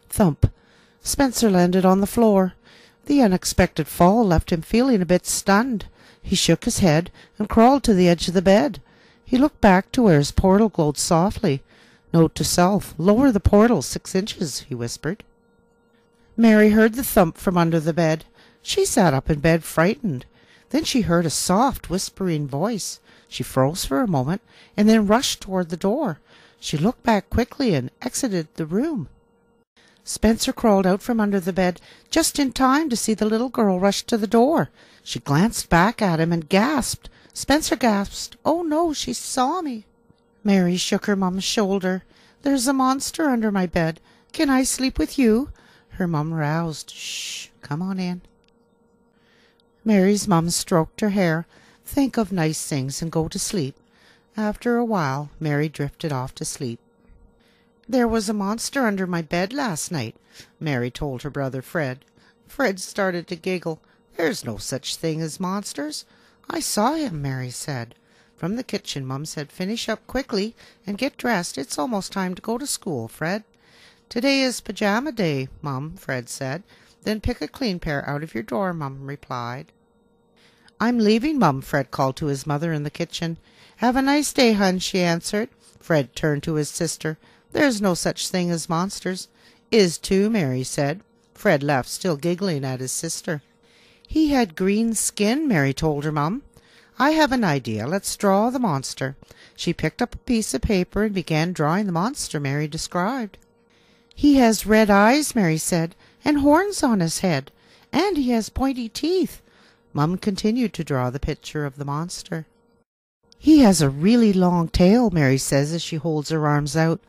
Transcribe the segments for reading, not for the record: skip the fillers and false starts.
Thump! Spencer landed on the floor. The unexpected fall left him feeling a bit stunned. He shook his head and crawled to the edge of the bed. He looked back to where his portal glowed softly. Note to self, lower the portal 6 inches, he whispered. Mary heard the thump from under the bed. She sat up in bed, frightened. Then she heard a soft, whispering voice. She froze for a moment and then rushed toward the door. She looked back quickly and exited the room. Spencer crawled out from under the bed just in time to see the little girl rush to the door. She glanced back at him and gasped. Spencer gasped, "Oh no, she saw me." Mary shook her mum's shoulder. "There's a monster under my bed. Can I sleep with you?" Her mum roused. "Shh, come on in." Mary's mum stroked her hair. "Think of nice things and go to sleep." After a while, Mary drifted off to sleep. "There was a monster under my bed last night," Mary told her brother Fred. Fred started to giggle. "There's no such thing as monsters." "I saw him," Mary said. From the kitchen, Mum said, "Finish up quickly and get dressed. It's almost time to go to school, Fred." "Today is pajama day, Mum," Fred said. "Then pick a clean pair out of your drawer," Mum replied. "I'm leaving, Mum," Fred called to his mother in the kitchen. "Have a nice day, hun," she answered. Fred turned to his sister. "There's no such thing as monsters." "Is too," Mary said. Fred left, still giggling at his sister. "He had green skin," Mary told her mum. "I have an idea. Let's draw the monster." She picked up a piece of paper and began drawing the monster Mary described. "He has red eyes," Mary said, "and horns on his head, and he has pointy teeth." Mum continued to draw the picture of the monster. "He has a really long tail," Mary says as she holds her arms out.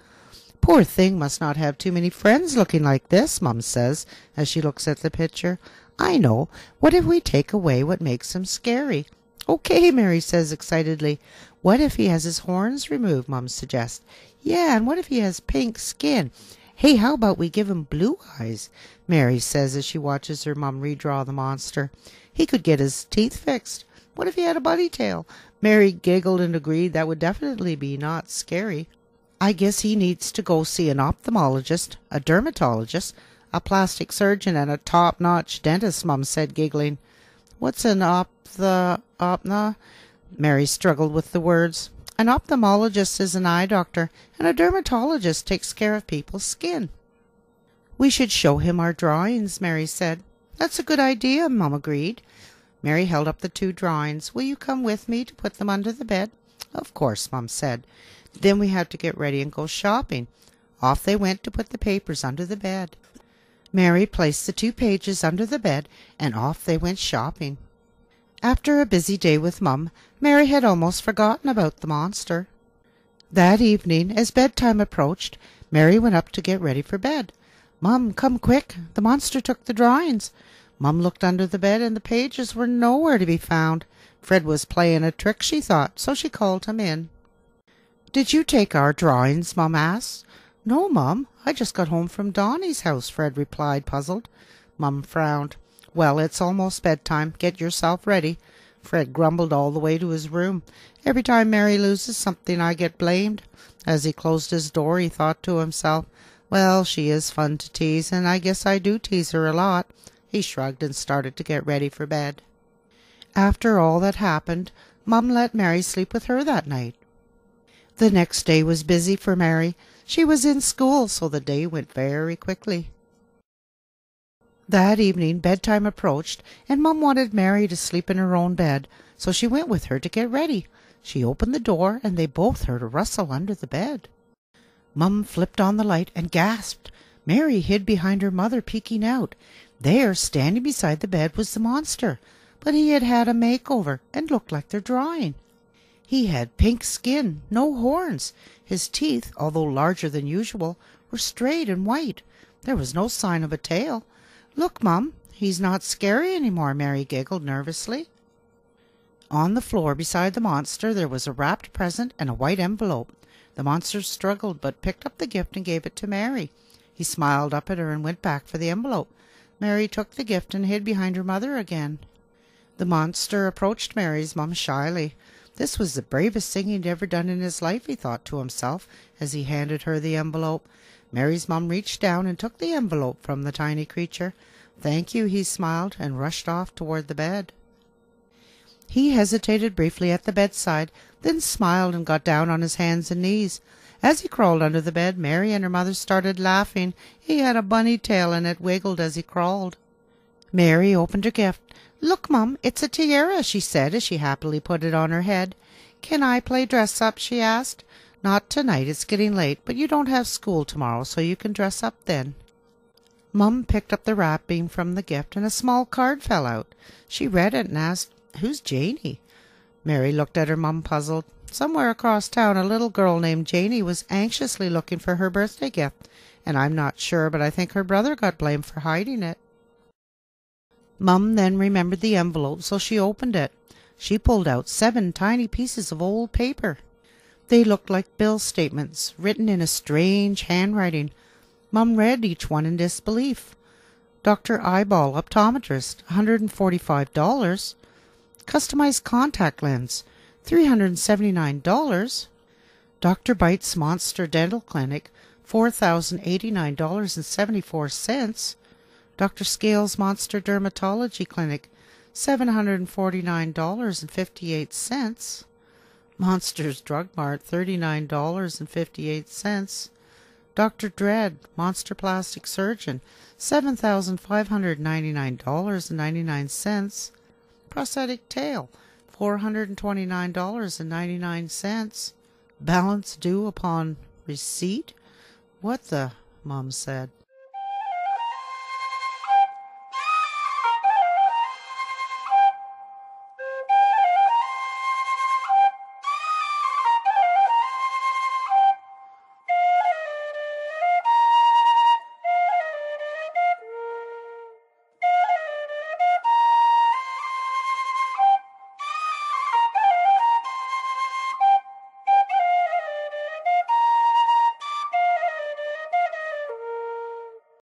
"Poor thing must not have too many friends looking like this," Mum says as she looks at the picture. "I know. What if we take away what makes him scary?" "Okay," Mary says excitedly. "What if he has his horns removed?" Mum suggests. "Yeah, and what if he has pink skin? Hey, how about we give him blue eyes?" Mary says as she watches her mum redraw the monster. "He could get his teeth fixed. What if he had a bunny tail?" Mary giggled and agreed that would definitely be not scary. "I guess he needs to go see an ophthalmologist, a dermatologist, a plastic surgeon, and a top-notch dentist," Mum said, giggling. "What's an opna?" Mary struggled with the words. "An ophthalmologist is an eye doctor, and a dermatologist takes care of people's skin." "We should show him our drawings," Mary said. "That's a good idea," Mum agreed. Mary held up the 2 drawings. "Will you come with me to put them under the bed?" "Of course," Mum said. Then we had to get ready and go shopping. Off they went to put the papers under the bed. Mary placed the 2 pages under the bed, and off they went shopping. After a busy day with Mum, Mary had almost forgotten about the monster. That evening, as bedtime approached, Mary went up to get ready for bed. "Mum, come quick! The monster took the drawings." Mum looked under the bed, and the pages were nowhere to be found. Fred was playing a trick, she thought, so she called him in. "Did you take our drawings?" Mum asked. "No, Mum. I just got home from Donnie's house," Fred replied, puzzled. Mum frowned. "Well, it's almost bedtime. Get yourself ready." Fred grumbled all the way to his room. "Every time Mary loses something, I get blamed." As he closed his door, he thought to himself, "Well, she is fun to tease, and I guess I do tease her a lot." He shrugged and started to get ready for bed. After all that happened, Mum let Mary sleep with her that night. The next day was busy for Mary. She was in school, so the day went very quickly. That evening bedtime approached, and Mum wanted Mary to sleep in her own bed, so she went with her to get ready. She opened the door, and they both heard a rustle under the bed. Mum flipped on the light and gasped. Mary hid behind her mother, peeking out. There, standing beside the bed, was the monster, but he had had a makeover and looked like their drawing. He had pink skin, no horns. His teeth, although larger than usual, were straight and white. There was no sign of a tail. "Look, Mum, he's not scary any more," Mary giggled nervously. On the floor beside the monster there was a wrapped present and a white envelope. The monster struggled but picked up the gift and gave it to Mary. He smiled up at her and went back for the envelope. Mary took the gift and hid behind her mother again. The monster approached Mary's mum shyly. This was the bravest thing he'd ever done in his life, he thought to himself as he handed her the envelope. Mary's mum reached down and took the envelope from the tiny creature. "Thank you," he smiled, and rushed off toward the bed. He hesitated briefly at the bedside, then smiled and got down on his hands and knees. As he crawled under the bed, Mary and her mother started laughing. He had a bunny tail, and it wiggled as he crawled. Mary opened her gift. "Look, Mum, it's a tiara," she said as she happily put it on her head. "Can I play dress-up?" she asked. "Not tonight, it's getting late, but you don't have school tomorrow, so you can dress up then." Mum picked up the wrapping from the gift, and a small card fell out. She read it and asked, "Who's Janie?" Mary looked at her mum, puzzled. Somewhere across town a little girl named Janie was anxiously looking for her birthday gift, and I'm not sure, but I think her brother got blamed for hiding it. Mum then remembered the envelope, so she opened it. She pulled out 7 tiny pieces of old paper. They looked like bill statements, written in a strange handwriting. Mum read each one in disbelief. Dr. Eyeball, optometrist, $145. Customized contact lens, $379. Dr. Bite's Monster Dental Clinic, $4,089.74. Dr. Scales Monster Dermatology Clinic, $749.58. Monsters Drug Mart, $39.58. Dr. Dread Monster Plastic Surgeon, $7,599.99. Prosthetic Tail, $429.99. Balance due upon receipt? What the? Mum said.